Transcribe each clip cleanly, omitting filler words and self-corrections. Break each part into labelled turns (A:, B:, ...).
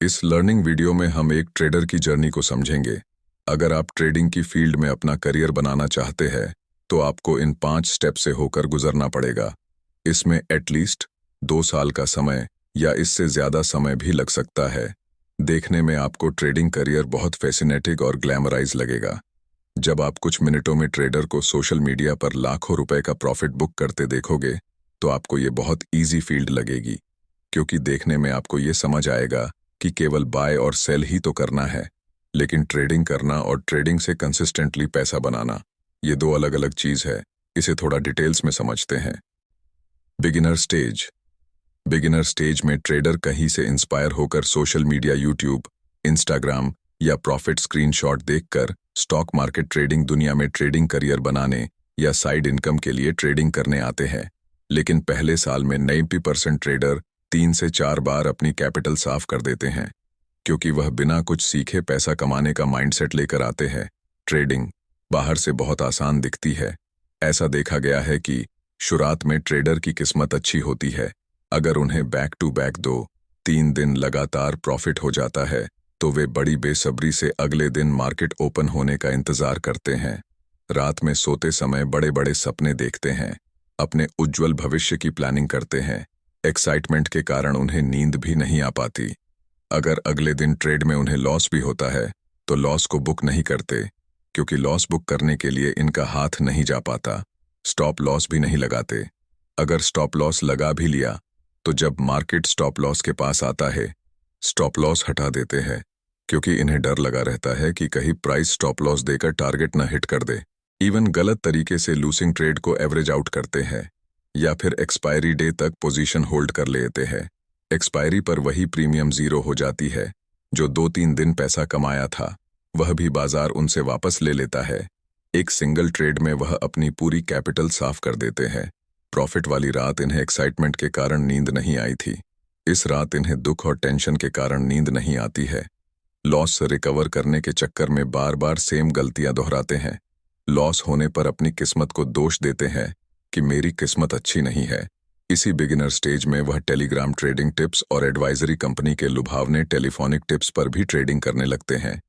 A: इस learning video में हम एक ट्रेडर की जर्नी को समझेंगे। अगर आप ट्रेडिंग की फील्ड में अपना करियर बनाना चाहते हैं तो आपको इन 5 स्टेप से होकर गुजरना पड़ेगा। इसमें एटलीस्ट 2 साल का समय या इससे ज़्यादा समय भी लग सकता है। देखने में आपको ट्रेडिंग करियर बहुत फैसिनेटिंग और ग्लैमराइज लगेगा। जब आप कुछ मिनटों में ट्रेडर को सोशल मीडिया पर लाखों रुपए का प्रॉफिट बुक करते देखोगे तो आपको ये बहुत ईजी फील्ड लगेगी, क्योंकि देखने में आपको ये समझ आएगा कि केवल बाय और सेल ही तो करना है। लेकिन ट्रेडिंग करना और ट्रेडिंग से कंसिस्टेंटली पैसा बनाना, ये 2 अलग अलग चीज़ है। इसे थोड़ा डिटेल्स में समझते हैं। Beginner stage. बिगिनर स्टेज में ट्रेडर कहीं से इंस्पायर होकर सोशल मीडिया, यूट्यूब, इंस्टाग्राम या प्रॉफिट स्क्रीनशॉट देखकर स्टॉक मार्केट ट्रेडिंग दुनिया में ट्रेडिंग करियर बनाने या साइड इनकम के लिए ट्रेडिंग करने आते हैं। लेकिन पहले साल में 90% ट्रेडर 3 से 4 बार अपनी कैपिटल साफ कर देते हैं, क्योंकि वह बिना कुछ सीखे पैसा कमाने का माइंडसेट लेकर आते हैं। ट्रेडिंग बाहर से बहुत आसान दिखती है। ऐसा देखा गया है कि शुरुआत में ट्रेडर की किस्मत अच्छी होती है। अगर उन्हें बैक टू बैक 2-3 दिन लगातार प्रॉफिट हो जाता है तो वे बड़ी बेसब्री से अगले दिन मार्केट ओपन होने का इंतजार करते हैं। रात में सोते समय बड़े बड़े सपने देखते हैं, अपने उज्जवल भविष्य की प्लानिंग करते हैं। एक्साइटमेंट के कारण उन्हें नींद भी नहीं आ पाती। अगर अगले दिन ट्रेड में उन्हें लॉस भी होता है तो लॉस को बुक नहीं करते, क्योंकि लॉस बुक करने के लिए इनका हाथ नहीं जा पाता। स्टॉप लॉस भी नहीं लगाते। अगर स्टॉप लॉस लगा भी लिया तो जब मार्केट स्टॉप लॉस के पास आता है, स्टॉप लॉस हटा देते हैं, क्योंकि इन्हें डर लगा रहता है कि कहीं प्राइस स्टॉप लॉस देकर टारगेट न हिट कर दे। इवन गलत तरीके से लूसिंग ट्रेड को एवरेज आउट करते हैं या फिर एक्सपायरी डे तक पोजीशन होल्ड कर लेते हैं। एक्सपायरी पर वही प्रीमियम ज़ीरो हो जाती है जो 2-3 दिन पैसा कमाया था, वह भी बाजार उनसे वापस ले लेता है। एक सिंगल ट्रेड में वह अपनी पूरी कैपिटल साफ कर देते हैं। प्रॉफिट वाली रात इन्हें एक्साइटमेंट के कारण नींद नहीं आई थी। इस रात इन्हें दुख और टेंशन के कारण नींद नहीं आती है। लॉस से रिकवर करने के चक्कर में बार बार सेम गलतियां दोहराते हैं। लॉस होने पर अपनी किस्मत को दोष देते हैं कि मेरी किस्मत अच्छी नहीं है। इसी बिगिनर स्टेज में वह टेलीग्राम ट्रेडिंग टिप्स और एडवाइजरी कंपनी के लुभावने टेलीफोनिक टिप्स पर भी ट्रेडिंग करने लगते हैं।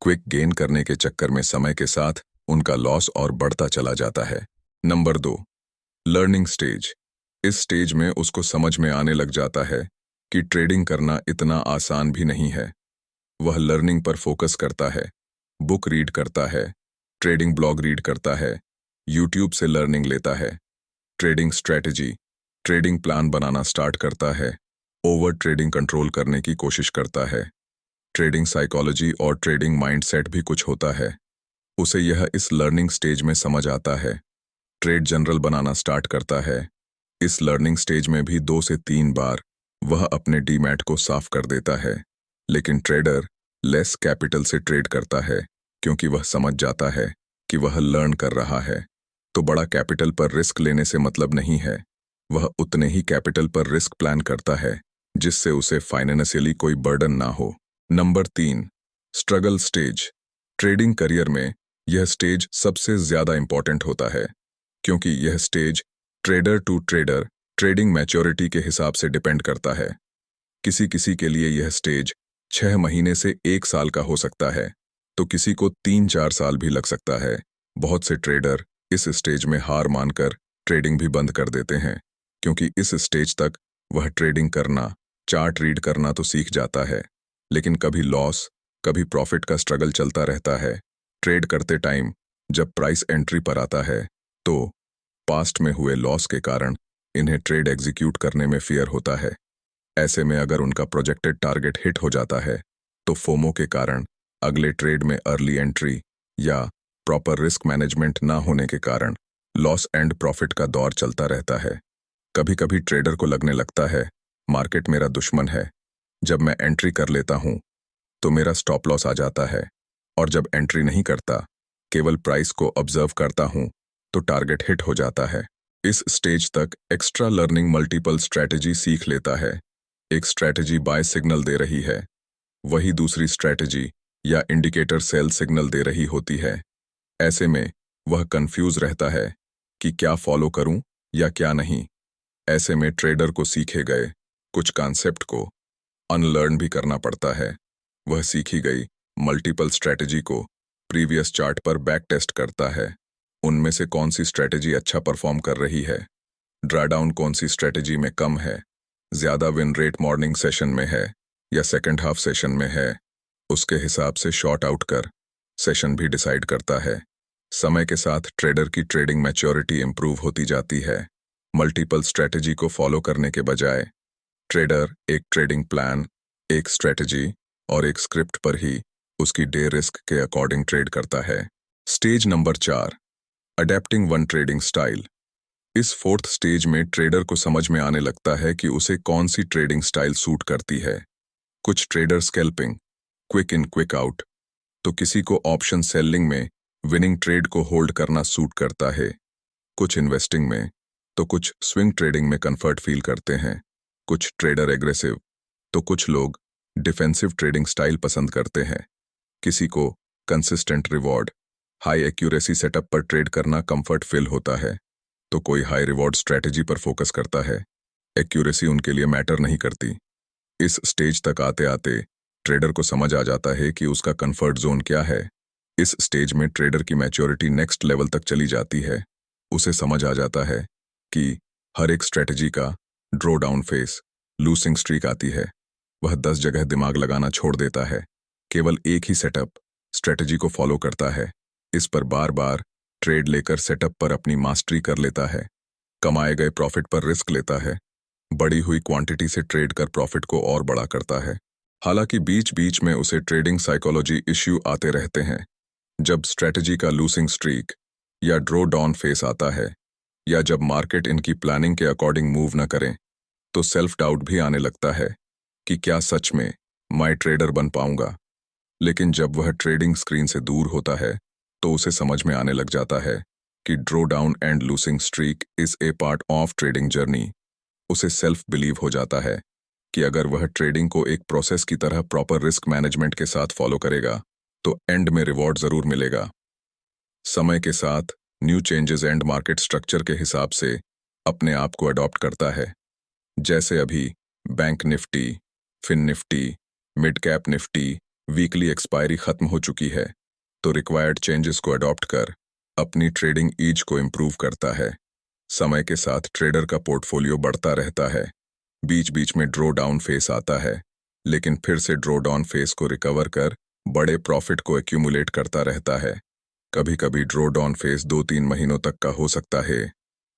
A: क्विक गेन करने के चक्कर में समय के साथ उनका लॉस और बढ़ता चला जाता है। Number 2, learning stage. इस स्टेज में उसको समझ में आने लग जाता है कि ट्रेडिंग करना इतना आसान भी नहीं है। वह लर्निंग पर फोकस करता है, बुक रीड करता है, ट्रेडिंग ब्लॉग रीड करता है, यूट्यूब से लर्निंग लेता है, ट्रेडिंग स्ट्रैटेजी, ट्रेडिंग प्लान बनाना स्टार्ट करता है, ओवर ट्रेडिंग कंट्रोल करने की कोशिश करता है। ट्रेडिंग साइकोलॉजी और ट्रेडिंग माइंडसेट भी कुछ होता है। उसे यह इस लर्निंग स्टेज में समझ आता है। ट्रेड जनरल बनाना स्टार्ट करता है। इस लर्निंग स्टेज में भी 2 से 3 बार वह अपने डीमैट को साफ कर देता है। लेकिन ट्रेडर लेस कैपिटल से ट्रेड करता है, क्योंकि वह समझ जाता है कि वह लर्न कर रहा है। तो बड़ा कैपिटल पर रिस्क लेने से मतलब नहीं है। वह उतने ही कैपिटल पर रिस्क प्लान करता है जिससे उसे फाइनेंशियली कोई बर्डन ना हो। Number 3, struggle stage. Trading career में यह स्टेज सबसे ज्यादा इंपॉर्टेंट होता है, क्योंकि यह stage trader to trader trading maturity के हिसाब से डिपेंड करता है। किसी किसी के लिए यह स्टेज 6 महीने से 1 साल का हो सकता है, तो किसी को 3-4 साल भी लग सकता है। बहुत से ट्रेडर इस स्टेज में हार मानकर ट्रेडिंग भी बंद कर देते हैं, क्योंकि इस स्टेज तक वह ट्रेडिंग करना, चार्ट रीड करना तो सीख जाता है, लेकिन कभी लॉस कभी प्रॉफिट का स्ट्रगल चलता रहता है। ट्रेड करते टाइम जब प्राइस एंट्री पर आता है तो पास्ट में हुए लॉस के कारण इन्हें ट्रेड एग्जीक्यूट करने में फियर होता है। ऐसे में अगर उनका प्रोजेक्टेड टारगेट हिट हो जाता है तो फोमो के कारण अगले ट्रेड में अर्ली एंट्री या प्रॉपर रिस्क मैनेजमेंट ना होने के कारण लॉस एंड प्रॉफिट का दौर चलता रहता है। कभी कभी ट्रेडर को लगने लगता है मार्केट मेरा दुश्मन है। जब मैं एंट्री कर लेता हूं तो मेरा स्टॉप लॉस आ जाता है, और जब एंट्री नहीं करता, केवल प्राइस को ऑब्जर्व करता हूं, तो टारगेट हिट हो जाता है। इस स्टेज तक एक्स्ट्रा लर्निंग मल्टीपल स्ट्रैटेजी सीख लेता है। एक स्ट्रैटेजी बाय सिग्नल दे रही है, वही दूसरी स्ट्रैटेजी या इंडिकेटर सेल सिग्नल दे रही होती है। ऐसे में वह कंफ्यूज रहता है कि क्या फॉलो करूं या क्या नहीं। ऐसे में ट्रेडर को सीखे गए कुछ कॉन्सेप्ट को अनलर्न भी करना पड़ता है। वह सीखी गई मल्टीपल स्ट्रैटेजी को प्रीवियस चार्ट पर बैक टेस्ट करता है। उनमें से कौन सी स्ट्रैटेजी अच्छा परफॉर्म कर रही है, ड्राडाउन कौन सी स्ट्रैटेजी में कम है, ज़्यादा विन रेट मॉर्निंग सेशन में है या सेकेंड हाफ सेशन में है, उसके हिसाब से शॉर्ट आउट कर सेशन भी डिसाइड करता है। समय के साथ ट्रेडर की ट्रेडिंग मैच्योरिटी इंप्रूव होती जाती है। मल्टीपल स्ट्रैटेजी को फॉलो करने के बजाय ट्रेडर एक ट्रेडिंग प्लान, एक स्ट्रैटेजी और एक स्क्रिप्ट पर ही उसकी डे रिस्क के अकॉर्डिंग ट्रेड करता है। Stage number 4, adapting one trading style. इस फोर्थ स्टेज में ट्रेडर को समझ में आने लगता है कि उसे कौन सी ट्रेडिंग स्टाइल सूट करती है। कुछ trader scalping, quick in quick out, तो किसी को ऑप्शन सेलिंग में विनिंग ट्रेड को होल्ड करना सूट करता है। कुछ इन्वेस्टिंग में, तो कुछ स्विंग ट्रेडिंग में कंफर्ट फील करते हैं। कुछ ट्रेडर एग्रेसिव, तो कुछ लोग डिफेंसिव ट्रेडिंग स्टाइल पसंद करते हैं। किसी को consistent reward, high accuracy setup पर ट्रेड करना कंफर्ट फील होता है, तो कोई हाई रिवॉर्ड स्ट्रैटेजी पर फोकस करता है। एक्यूरेसी उनके लिए मैटर नहीं करती। इस स्टेज तक आते आते ट्रेडर को समझ आ जाता है कि उसका कंफर्ट जोन क्या है। इस स्टेज में ट्रेडर की मैच्योरिटी नेक्स्ट लेवल तक चली जाती है। उसे समझ आ जाता है कि हर एक स्ट्रैटेजी का draw down face, losing streak आती है। वह 10 जगह दिमाग लगाना छोड़ देता है, केवल एक ही सेटअप स्ट्रैटेजी को फॉलो करता है। इस पर बार बार ट्रेड लेकर सेटअप पर अपनी मास्टरी कर लेता है। कमाए गए प्रॉफिट पर रिस्क लेता है। बढ़ी हुई क्वांटिटी से ट्रेड कर प्रॉफिट को और बड़ा करता है। हालांकि बीच बीच में उसे ट्रेडिंग साइकोलॉजी इश्यू आते रहते हैं। जब स्ट्रैटेजी का लूसिंग स्ट्रीक या ड्रॉ डाउन फेस आता है, या जब मार्केट इनकी प्लानिंग के अकॉर्डिंग मूव न करें, तो सेल्फ डाउट भी आने लगता है कि क्या सच में मैं ट्रेडर बन पाऊंगा। लेकिन जब वह ट्रेडिंग स्क्रीन से दूर होता है, तो उसे समझ में आने लग जाता है कि draw down and losing streak is a part of trading journey. उसे सेल्फ बिलीव हो जाता है कि अगर वह ट्रेडिंग को एक प्रोसेस की तरह प्रॉपर रिस्क मैनेजमेंट के साथ फॉलो करेगा, तो एंड में रिवॉर्ड जरूर मिलेगा। समय के साथ new changes and market structure के हिसाब से अपने आप को अडॉप्ट करता है। जैसे अभी bank Nifty, fin Nifty, mid cap Nifty weekly expiry खत्म हो चुकी है, तो रिक्वायर्ड चेंजेस को अडॉप्ट कर अपनी ट्रेडिंग ईज को इम्प्रूव करता है। समय के साथ ट्रेडर का पोर्टफोलियो बढ़ता रहता है। बीच बीच में ड्रॉ डाउन फेस आता है, लेकिन फिर से ड्रॉ डाउन फेस को रिकवर कर बड़े प्रॉफिट को एक्यूमुलेट करता रहता है। कभी कभी ड्रॉ डाउन फेस 2-3 महीनों तक का हो सकता है,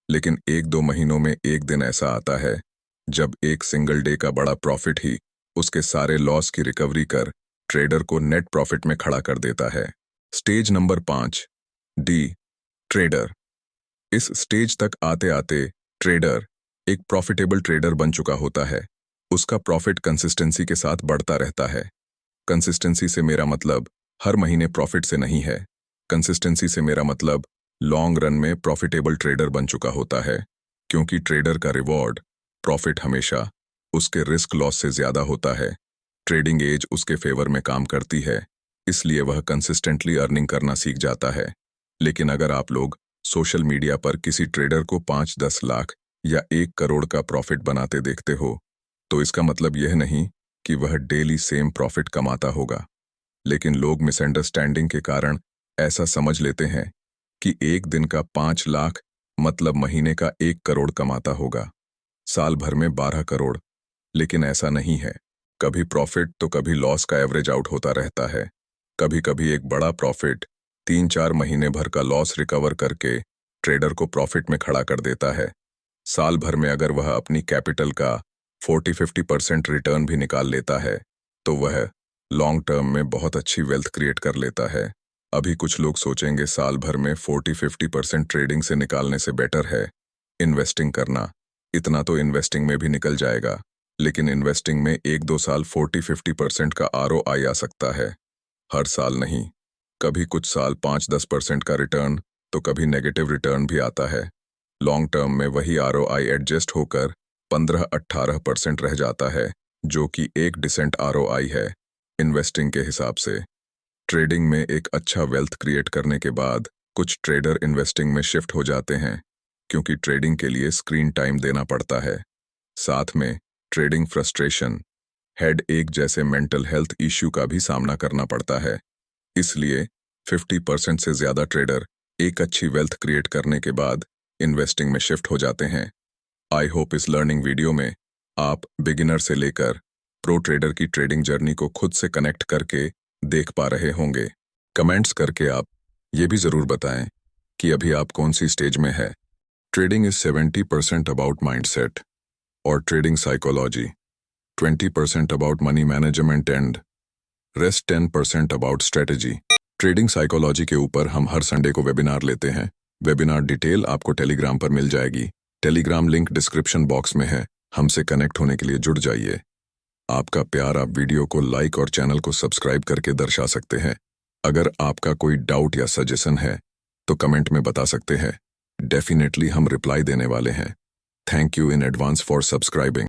A: लेकिन 1-2 महीनों में एक दिन ऐसा आता है जब एक सिंगल डे का बड़ा प्रॉफिट ही उसके सारे लॉस की रिकवरी कर ट्रेडर को नेट प्रॉफिट में खड़ा कर देता है। Stage number 5, D trader. इस स्टेज तक आते आते ट्रेडर एक प्रॉफिटेबल ट्रेडर बन चुका होता है। उसका प्रॉफिट कंसिस्टेंसी के साथ बढ़ता रहता है। कंसिस्टेंसी से मेरा मतलब हर महीने प्रॉफिट से नहीं है। कंसिस्टेंसी से मेरा मतलब लॉन्ग रन में प्रॉफिटेबल ट्रेडर बन चुका होता है, क्योंकि ट्रेडर का रिवॉर्ड प्रॉफिट हमेशा उसके रिस्क लॉस से ज्यादा होता है। ट्रेडिंग एज उसके फेवर में काम करती है, इसलिए वह कंसिस्टेंटली अर्निंग करना सीख जाता है। लेकिन अगर आप लोग सोशल मीडिया पर किसी ट्रेडर को 5-10 लाख या 1 करोड़ का प्रॉफिट बनाते देखते हो, तो इसका मतलब यह नहीं कि वह डेली सेम प्रॉफिट कमाता होगा। लेकिन लोग मिसअंडरस्टैंडिंग के कारण ऐसा समझ लेते हैं कि एक दिन का 5 लाख मतलब महीने का 1 करोड़ कमाता होगा, साल भर में 12 करोड़। लेकिन ऐसा नहीं है। कभी प्रॉफिट तो कभी लॉस का एवरेज आउट होता रहता है। कभी कभी एक बड़ा प्रॉफिट 3-4 महीने भर का लॉस रिकवर करके ट्रेडर को प्रॉफिट में खड़ा कर देता है। साल भर में अगर वह अपनी कैपिटल का 40-50% रिटर्न भी निकाल लेता है, तो वह लॉन्ग टर्म में बहुत अच्छी वेल्थ क्रिएट कर लेता है। अभी कुछ लोग सोचेंगे साल भर में 40-50% ट्रेडिंग से निकालने से बेटर है इन्वेस्टिंग करना। इतना तो इन्वेस्टिंग में भी निकल जाएगा, लेकिन इन्वेस्टिंग में 1-2 साल 40-50% का आरओआई आ सकता है, हर साल नहीं। कभी कुछ साल 5-10% का रिटर्न, तो कभी नेगेटिव रिटर्न भी आता है। लॉन्ग टर्म में वही आरओआई एडजस्ट होकर 15-18% रह जाता है, जो कि एक डिसेंट आरओआई है इन्वेस्टिंग के हिसाब से। ट्रेडिंग में एक अच्छा वेल्थ क्रिएट करने के बाद कुछ ट्रेडर इन्वेस्टिंग में शिफ्ट हो जाते हैं, क्योंकि ट्रेडिंग के लिए स्क्रीन टाइम देना पड़ता है। साथ में ट्रेडिंग फ्रस्ट्रेशन हेड एक जैसे मेंटल हेल्थ इश्यू का भी सामना करना पड़ता है। इसलिए 50% से ज़्यादा ट्रेडर एक अच्छी वेल्थ क्रिएट करने के बाद इन्वेस्टिंग में शिफ्ट हो जाते हैं। आई होप इस लर्निंग वीडियो में आप बिगिनर से लेकर प्रो ट्रेडर की ट्रेडिंग जर्नी को खुद से कनेक्ट करके देख पा रहे होंगे। कमेंट्स करके आप ये भी ज़रूर बताएं कि अभी आप कौन सी स्टेज में है। ट्रेडिंग इज 70% अबाउट माइंडसेट और trading psychology, 20% about money management and rest 10% about strategy. Trading psychology के ऊपर हम हर संडे को वेबिनार लेते हैं। वेबिनार डिटेल आपको टेलीग्राम पर मिल जाएगी। टेलीग्राम लिंक डिस्क्रिप्शन बॉक्स में है। हमसे कनेक्ट होने के लिए जुड़ जाइए। आपका प्यार आप वीडियो को लाइक और चैनल को सब्सक्राइब करके दर्शा सकते हैं। अगर आपका कोई डाउट या सजेशन है तो कमेंट में बता सकते हैं। डेफिनेटली हम रिप्लाई देने वाले हैं। Thank you in advance for subscribing.